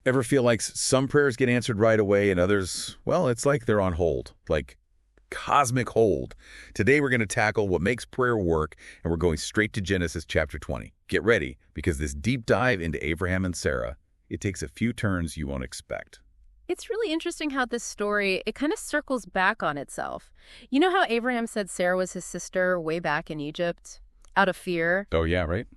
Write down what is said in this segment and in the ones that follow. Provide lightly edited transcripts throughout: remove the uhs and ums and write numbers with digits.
Ever feel like some prayers get answered right away and others, well, it's like they're on hold, like cosmic hold. Today we're going to tackle what makes prayer work, and we're going straight to Genesis chapter 20. Get ready, because this deep dive into Abraham and Sarah, it takes a few turns you won't expect. It's really interesting how this story, it kind of circles back on itself. You know how Abraham said Sarah was his sister way back in Egypt, out of fear? Oh yeah, right?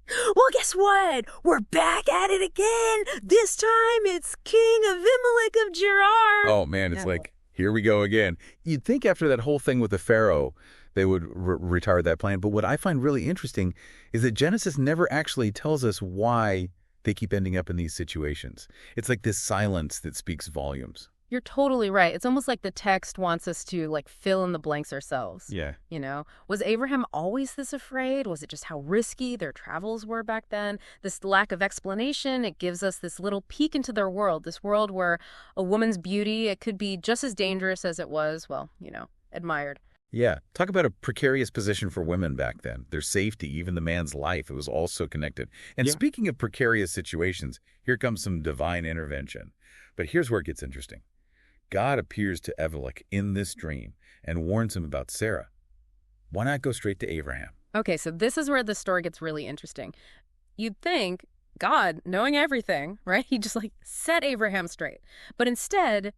Well, guess what? We're back at it again. This time it's King Abimelech of Gerar. Oh man, it's like, here we go again. You'd think after that whole thing with the Pharaoh, they would retire that plan. But what I find really interesting is that Genesis never actually tells us why they keep ending up in these situations. It's like this silence that speaks volumes. You're totally right. It's almost like the text wants us to fill in the blanks ourselves. Yeah. Was Abraham always this afraid? Was it just how risky their travels were back then? This lack of explanation, it gives us this little peek into their world, this world where a woman's beauty, it could be just as dangerous as it was, admired. Yeah. Talk about a precarious position for women back then. Their safety, even the man's life, it was all so connected. And speaking of precarious situations, here comes some divine intervention. But here's where it gets interesting. God appears to Abimelech in this dream and warns him about Sarah. Why not go straight to Abraham? Okay, so this is where the story gets really interesting. You'd think God, knowing everything, right? He just set Abraham straight. But instead,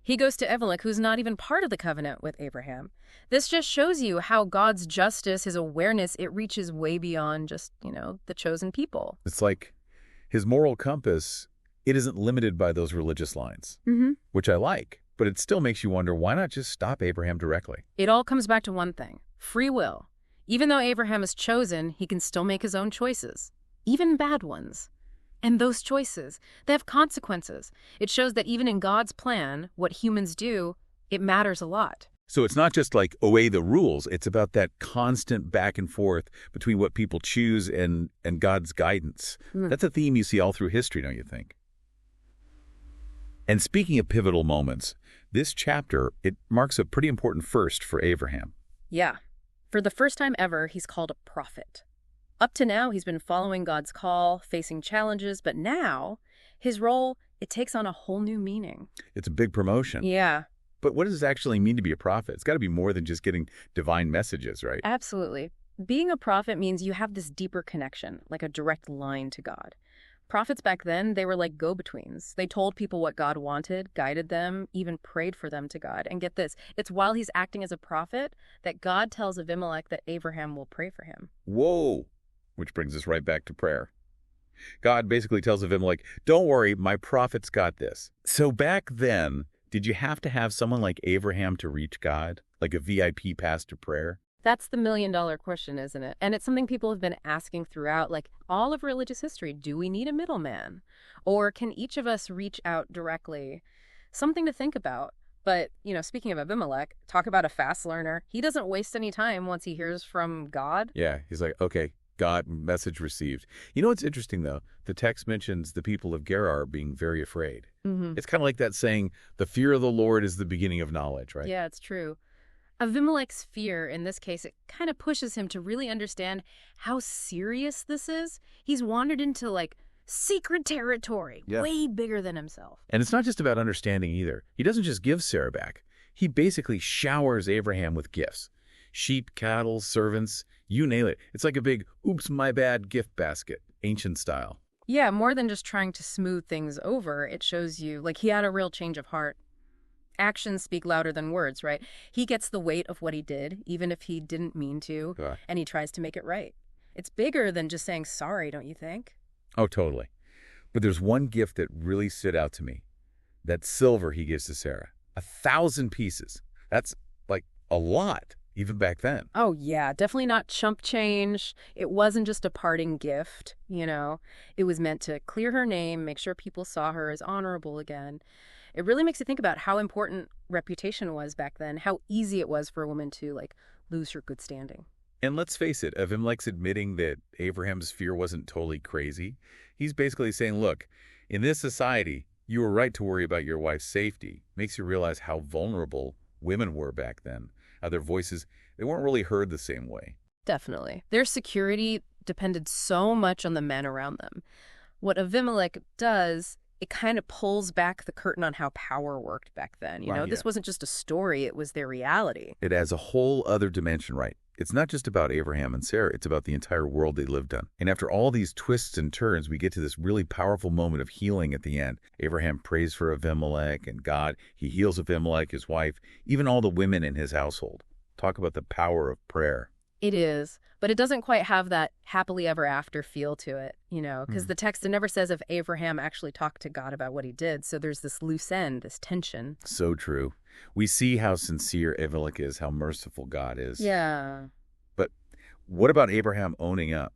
he goes to Abimelech, who's not even part of the covenant with Abraham. This just shows you how God's justice, his awareness, it reaches way beyond just, the chosen people. It's like his moral compass, it isn't limited by those religious lines, which I like, but it still makes you wonder, why not just stop Abraham directly? It all comes back to one thing, free will. Even though Abraham is chosen, he can still make his own choices, even bad ones. And those choices, they have consequences. It shows that even in God's plan, what humans do, it matters a lot. So it's not just obey the rules. It's about that constant back and forth between what people choose and God's guidance. That's a theme you see all through history, don't you think? And speaking of pivotal moments, this chapter, it marks a pretty important first for Abraham. Yeah. For the first time ever, he's called a prophet. Up to now, he's been following God's call, facing challenges, but now his role, it takes on a whole new meaning. It's a big promotion. Yeah. But what does it actually mean to be a prophet? It's got to be more than just getting divine messages, right? Absolutely. Being a prophet means you have this deeper connection, like a direct line to God. Prophets back then, they were like go-betweens. They told people what God wanted, guided them, even prayed for them to God. And get this, it's while he's acting as a prophet that God tells Abimelech that Abraham will pray for him. Whoa! Which brings us right back to prayer. God basically tells Abimelech, don't worry, my prophet's got this. So back then, did you have to have someone like Abraham to reach God? Like a VIP pass to prayer? That's the million-dollar question, isn't it? And it's something people have been asking throughout, all of religious history. Do we need a middleman? Or can each of us reach out directly? Something to think about. But, speaking of Abimelech, talk about a fast learner. He doesn't waste any time once he hears from God. Yeah, he's like, okay, God, message received. You know what's interesting, though? The text mentions the people of Gerar being very afraid. It's kind of like that saying, the fear of the Lord is the beginning of knowledge, right? Yeah, it's true. Abimelech's fear, in this case, it kind of pushes him to really understand how serious this is. He's wandered into, secret territory, way bigger than himself. And it's not just about understanding either. He doesn't just give Sarah back. He basically showers Abraham with gifts. Sheep, cattle, servants, you name it. It's like a big, oops, my bad gift basket, ancient style. Yeah, more than just trying to smooth things over, it shows you, he had a real change of heart. Actions speak louder than words, right? He gets the weight of what he did, even if he didn't mean to, and he tries to make it right. It's bigger than just saying sorry, don't you think? Oh, totally. But there's one gift that really stood out to me. That silver he gives to Sarah. 1,000 pieces. That's a lot, even back then. Oh, yeah, definitely not chump change. It wasn't just a parting gift, It was meant to clear her name, make sure people saw her as honorable again. It really makes you think about how important reputation was back then, how easy it was for a woman to, lose her good standing. And let's face it, Abimelech's admitting that Abraham's fear wasn't totally crazy. He's basically saying, look, in this society, you were right to worry about your wife's safety. Makes you realize how vulnerable women were back then. How their voices, they weren't really heard the same way. Definitely. Their security depended so much on the men around them. What Abimelech does, it kind of pulls back the curtain on how power worked back then. You know, Right, this yeah. wasn't just a story, it was their reality. It adds a whole other dimension, right? It's not just about Abraham and Sarah, it's about the entire world they lived in. And after all these twists and turns, we get to this really powerful moment of healing at the end. Abraham prays for Abimelech and God. He heals Abimelech, his wife, even all the women in his household. Talk about the power of prayer. It is, but it doesn't quite have that happily ever after feel to it, you know, because the text, it never says if Abraham actually talked to God about what he did. So there's this loose end, this tension. So true. We see how sincere Abimelech is, how merciful God is. Yeah. But what about Abraham owning up?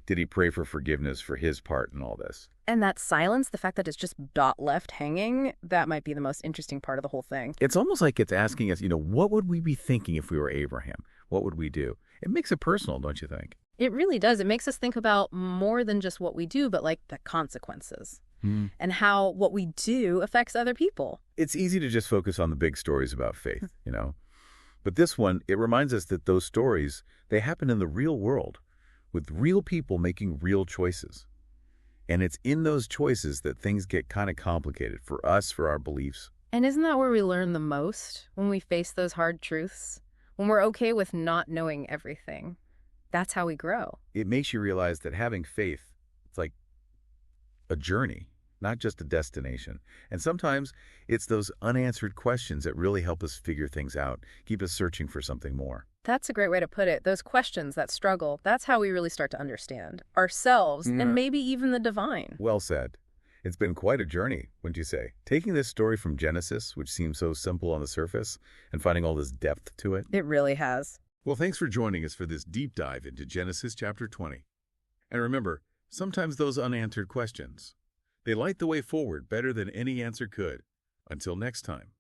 Did he pray for forgiveness for his part in all this? And that silence, the fact that it's just dot left hanging, that might be the most interesting part of the whole thing. It's almost like it's asking us, what would we be thinking if we were Abraham? What would we do? It makes it personal, don't you think? It really does. It makes us think about more than just what we do, but like the consequences and how what we do affects other people. It's easy to just focus on the big stories about faith. But this one, it reminds us that those stories, they happen in the real world with real people making real choices. And it's in those choices that things get kind of complicated for us, for our beliefs. And isn't that where we learn the most, when we face those hard truths? When we're okay with not knowing everything? That's how we grow. It makes you realize that having faith, it's like a journey, not just a destination. And sometimes it's those unanswered questions that really help us figure things out, keep us searching for something more. That's a great way to put it. Those questions, that struggle, that's how we really start to understand ourselves and maybe even the divine. Well said. It's been quite a journey, wouldn't you say? Taking this story from Genesis, which seems so simple on the surface, and finding all this depth to it. It really has. Well, thanks for joining us for this deep dive into Genesis chapter 20. And remember, sometimes those unanswered questions, they light the way forward better than any answer could. Until next time.